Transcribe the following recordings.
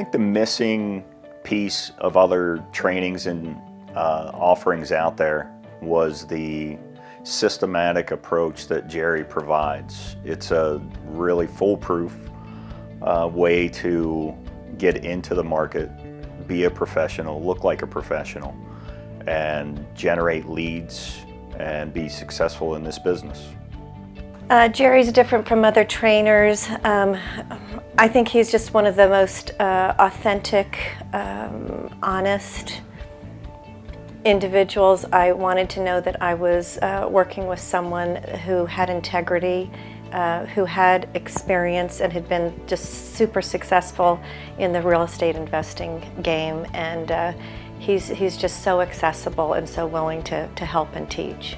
think the missing piece of other trainings and offerings out there was the systematic approach that Jerry provides. It's a really foolproof way to get into the market, be a professional, look like a professional, and generate leads and be successful in this business. Jerry's different from other trainers. I think he's just one of the most authentic, honest individuals. I wanted to know that I was working with someone who had integrity, who had experience and had been just super successful in the real estate investing game, and he's just so accessible and so willing to help and teach.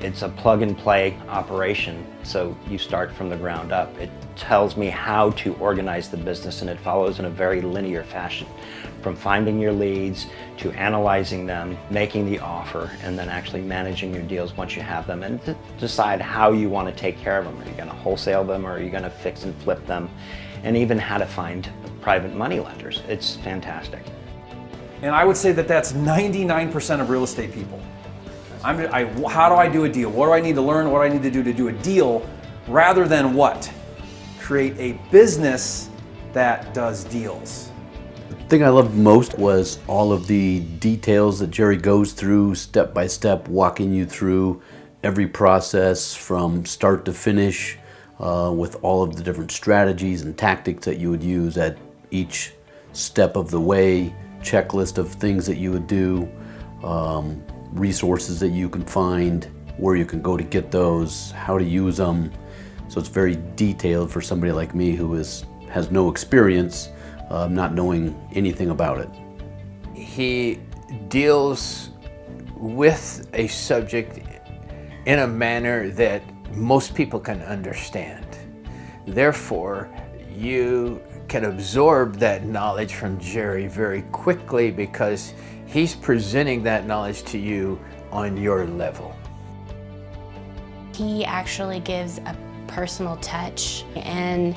It's a plug-and-play operation, so you start from the ground up. It tells me how to organize the business, and it follows in a very linear fashion, from finding your leads to analyzing them, making the offer, and then actually managing your deals once you have them, and to decide how you want to take care of them. Are you going to wholesale them, or are you going to fix and flip them, and even how to find private money lenders. It's fantastic. And I would say that that's 99% of real estate people. How do I do a deal? What do I need to learn? What do I need to do a deal? Rather than what? Create a business that does deals. The thing I loved most was all of the details that Jerry goes through step by step, walking you through every process from start to finish, with all of the different strategies and tactics that you would use at each step of the way, checklist of things that you would do, resources that you can find, where you can go to get those, how to use them. So it's very detailed for somebody like me who has no experience, not knowing anything about it. He deals with a subject in a manner that most people can understand. Therefore, you can absorb that knowledge from Jerry very quickly because he's presenting that knowledge to you on your level. He actually gives a personal touch, and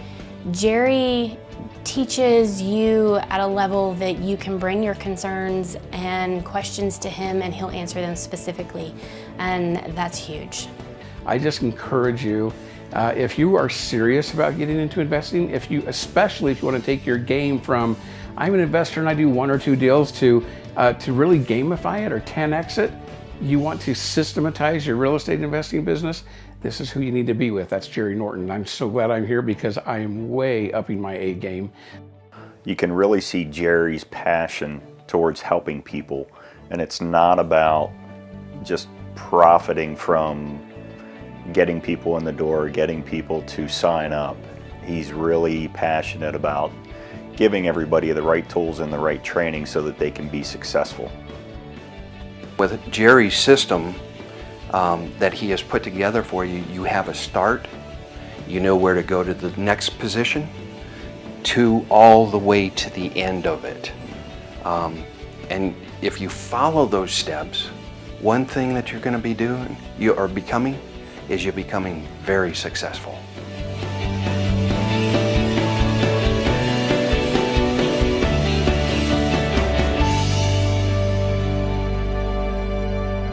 Jerry teaches you at a level that you can bring your concerns and questions to him and he'll answer them specifically, and that's huge. I just encourage you, if you are serious about getting into investing, especially if you want to take your game from I'm an investor and I do 1 or 2 deals to really gamify it or 10x it, you want to systematize your real estate investing business, this is who you need to be with. That's Jerry Norton. I'm so glad I'm here because I am way upping my A game. You can really see Jerry's passion towards helping people, and it's not about just profiting from getting people in the door, getting people to sign up. He's really passionate about giving everybody the right tools and the right training so that they can be successful. With Jerry's system that he has put together for you, you have a start, you know where to go to the next position, to all the way to the end of it. And if you follow those steps, one thing that you're going to be doing, you're becoming very successful.